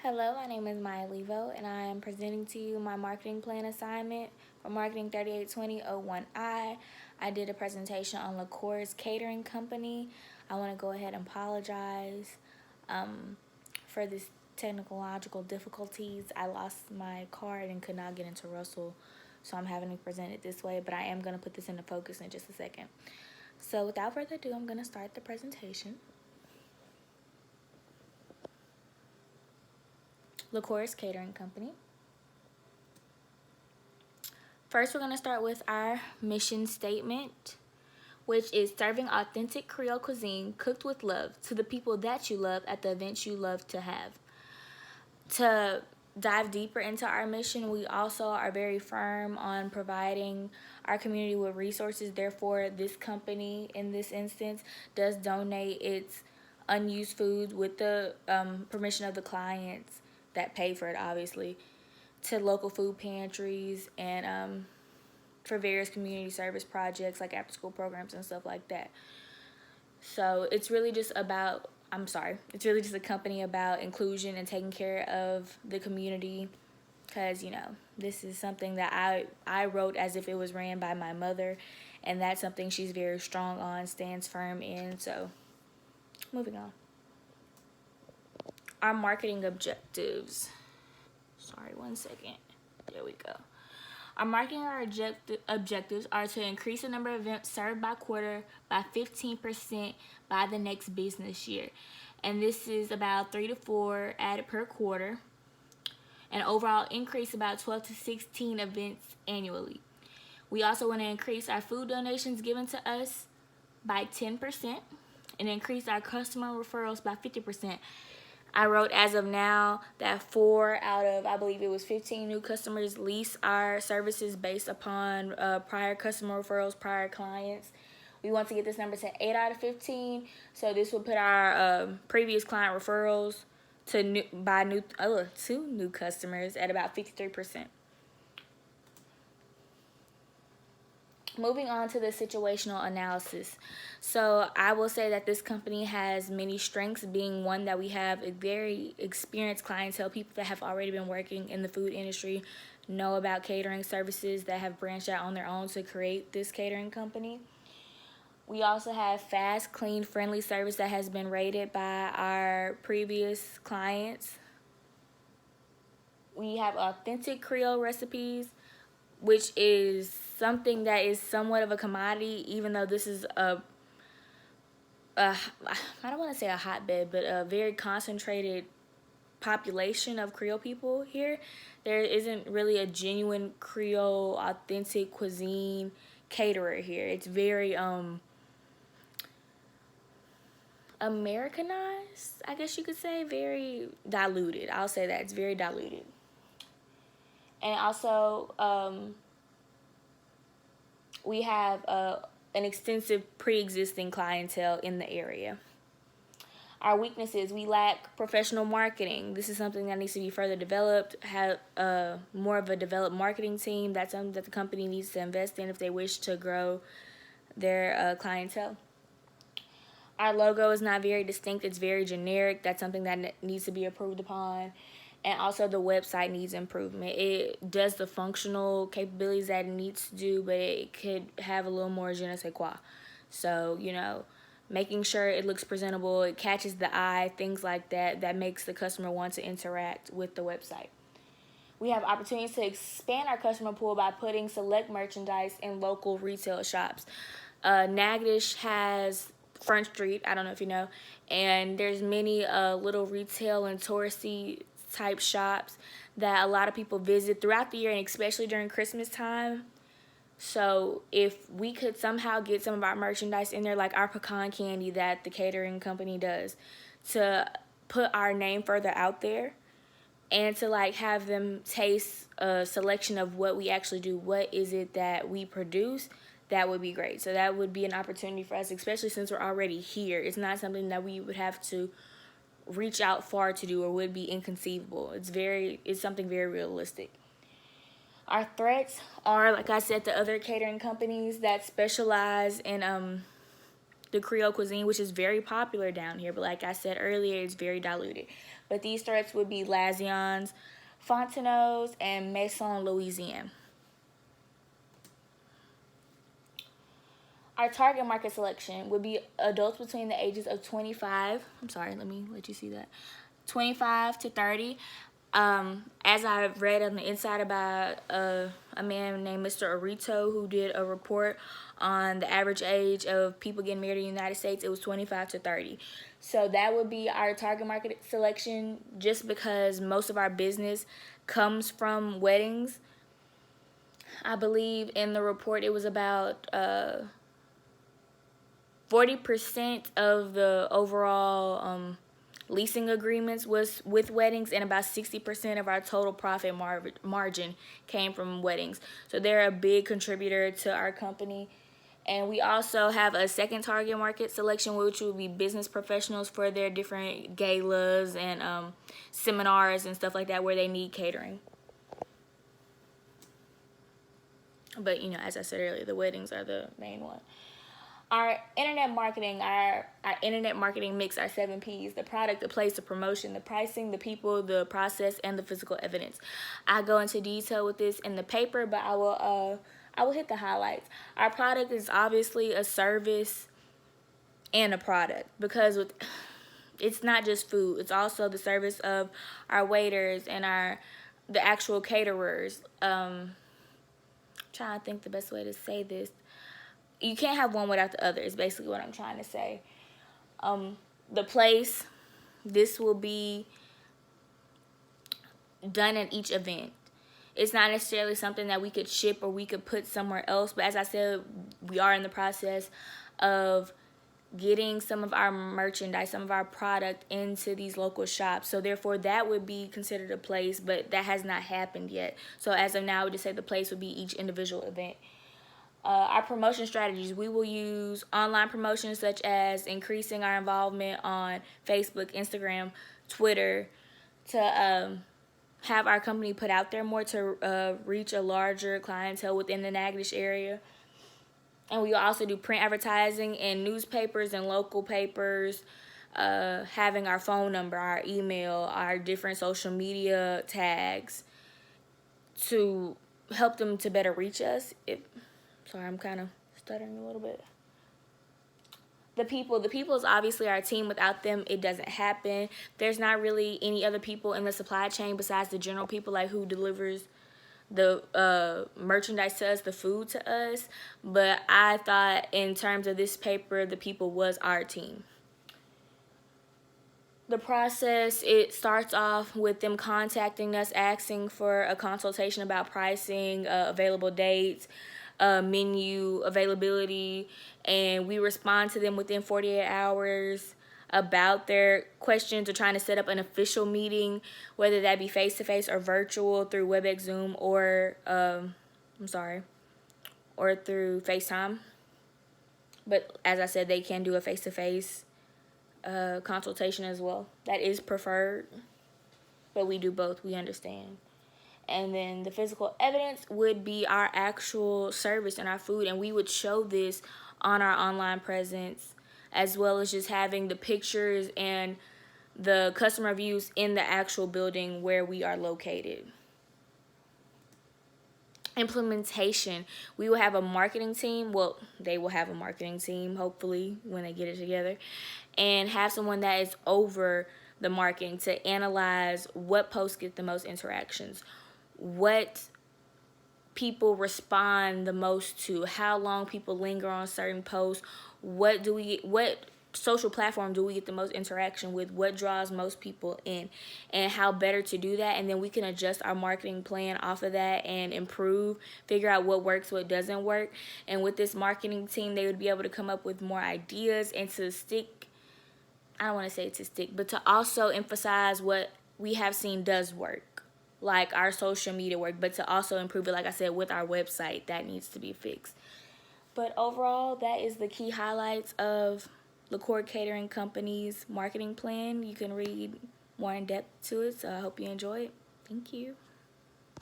Hello, my name is Maya Levo, and I am presenting to you my marketing plan assignment for Marketing 3820-01I. I did a presentation on LaCour's Catering Company. I want to go ahead and apologize for this technological difficulties. I lost my card and could not get into Russell, so I'm having to present it this way, but I am going to put this into focus in just a second. So without further ado, I'm going to start the presentation. LaCour's Catering Company. First, we're going to start with our mission statement, which is serving authentic Creole cuisine cooked with love to the people that you love at the events you love to have. To dive deeper into our mission, we also are very firm on providing our community with resources. Therefore, this company, in this instance, does donate its unused food with the permission of the clients that pay for it, obviously, to local food pantries and for various community service projects like after school programs and stuff like that. So it's really just about, it's really just a company about inclusion and taking care of the community, because, this is something that I wrote as if it was ran by my mother, and that's something she's very strong on, stands firm in. So moving on. Our marketing objectives. Sorry, one second. There we go. Our marketing objectives are to increase the number of events served by quarter by 15% by the next business year. And this is about 3 to 4 added per quarter. An overall increase about 12 to 16 events annually. We also want to increase our food donations given to us by 10% and increase our customer referrals by 50%. I wrote as of now that 4 out of, I believe it was 15 new customers lease our services based upon prior customer referrals, prior clients. We want to get this number to 8 out of 15. So this will put our previous client referrals to new customers at about 53%. Moving on to the situational analysis. So I will say that this company has many strengths, being one that we have a very experienced clientele, people that have already been working in the food industry, know about catering services, that have branched out on their own to create this catering company. We also have fast, clean, friendly service that has been rated by our previous clients. We have authentic Creole recipes, which is something that is somewhat of a commodity, even though this is I don't want to say a hotbed, but a very concentrated population of Creole people here. There isn't really a genuine Creole authentic cuisine caterer here. It's very Americanized, I guess you could say, very diluted. I'll say that it's very diluted. And also, we have an extensive pre-existing clientele in the area. Our weaknesses: we lack professional marketing. This is something that needs to be further developed. Have more of a developed marketing team. That's something that the company needs to invest in if they wish to grow their clientele. Our logo is not very distinct. It's very generic. That's something that needs to be improved upon. And also the website needs improvement. It does the functional capabilities that it needs to do, but it could have a little more je ne sais quoi. So, making sure it looks presentable, it catches the eye, things like that, that makes the customer want to interact with the website. We have opportunities to expand our customer pool by putting select merchandise in local retail shops. Natchitoches has Front Street, I don't know if you know, and there's many little retail and touristy type shops that a lot of people visit throughout the year, and especially during Christmas time. So if we could somehow get some of our merchandise in there, like our pecan candy that the catering company does, to put our name further out there and to have them taste a selection of what we actually do, what is it that we produce, that would be great. So that would be an opportunity for us, especially since we're already here. It's not something that we would have to reach out far to do or would be inconceivable. It's something very realistic. Our threats are, like I said, the other catering companies that specialize in the Creole cuisine, which is very popular down here, but like I said earlier, it's very diluted. but these threats would be Lazions, Fontenot's, and Maison Louisiane. Our target market selection would be adults between the ages of 25. I'm sorry, let me let you see that. 25 to 30. As I've read on the inside about a man named Mr. Arito who did a report on the average age of people getting married in the United States, it was 25 to 30. So that would be our target market selection, just because most of our business comes from weddings. I believe in the report it was about 40% of the overall leasing agreements was with weddings, and about 60% of our total profit margin came from weddings. So they're a big contributor to our company. And we also have a second target market selection, which will be business professionals for their different galas and seminars and stuff like that where they need catering. But, you know, as I said earlier, the weddings are the main one. Our internet marketing, our internet marketing mix, our 7 Ps: the product, the place, the promotion, the pricing, the people, the process, and the physical evidence. I go into detail with this in the paper, but I will hit the highlights. Our product is obviously a service and a product, because it's not just food. It's also the service of our waiters and the actual caterers. Trying to think the best way to say this. You can't have one without the other is basically what I'm trying to say. The place, this will be done at each event. It's not necessarily something that we could ship or we could put somewhere else, but as I said, we are in the process of getting some of our merchandise, some of our product into these local shops. So therefore that would be considered a place, but that has not happened yet. So as of now, I would just say the place would be each individual event. Our promotion strategies, we will use online promotions such as increasing our involvement on Facebook, Instagram, Twitter, to have our company put out there more, to reach a larger clientele within the Natchitoches area. And we also do print advertising in newspapers and local papers, having our phone number, our email, our different social media tags to help them to better reach us. Sorry, I'm kind of stuttering a little bit. The people is obviously our team. Without them, it doesn't happen. There's not really any other people in the supply chain besides the general people, like who delivers the merchandise to us, the food to us. But I thought in terms of this paper, the people was our team. The process, it starts off with them contacting us, asking for a consultation about pricing, available dates, menu availability, and we respond to them within 48 hours about their questions, or trying to set up an official meeting, whether that be face-to-face or virtual through WebEx, Zoom, or or through FaceTime. But as I said, they can do a face-to-face consultation as well. That is preferred, but we do both, we understand. And then the physical evidence would be our actual service and our food, and we would show this on our online presence, as well as just having the pictures and the customer reviews in the actual building where we are located. Implementation, we will have a marketing team. Well, they will have a marketing team, hopefully, when they get it together, and have someone that is over the marketing to analyze what posts get the most interactions, what people respond the most to, how long people linger on certain posts, what social platform do we get the most interaction with, what draws most people in, and how better to do that. And then we can adjust our marketing plan off of that and improve, figure out what works, what doesn't work. And with this marketing team, they would be able to come up with more ideas and to stick, I don't want to say to stick, but to also emphasize what we have seen does work, like our social media work, but to also improve it, like I said, with our website, that needs to be fixed. But overall, that is the key highlights of LaCour's Catering Company's marketing plan. You can read more in depth to it, so I hope you enjoy it. Thank you.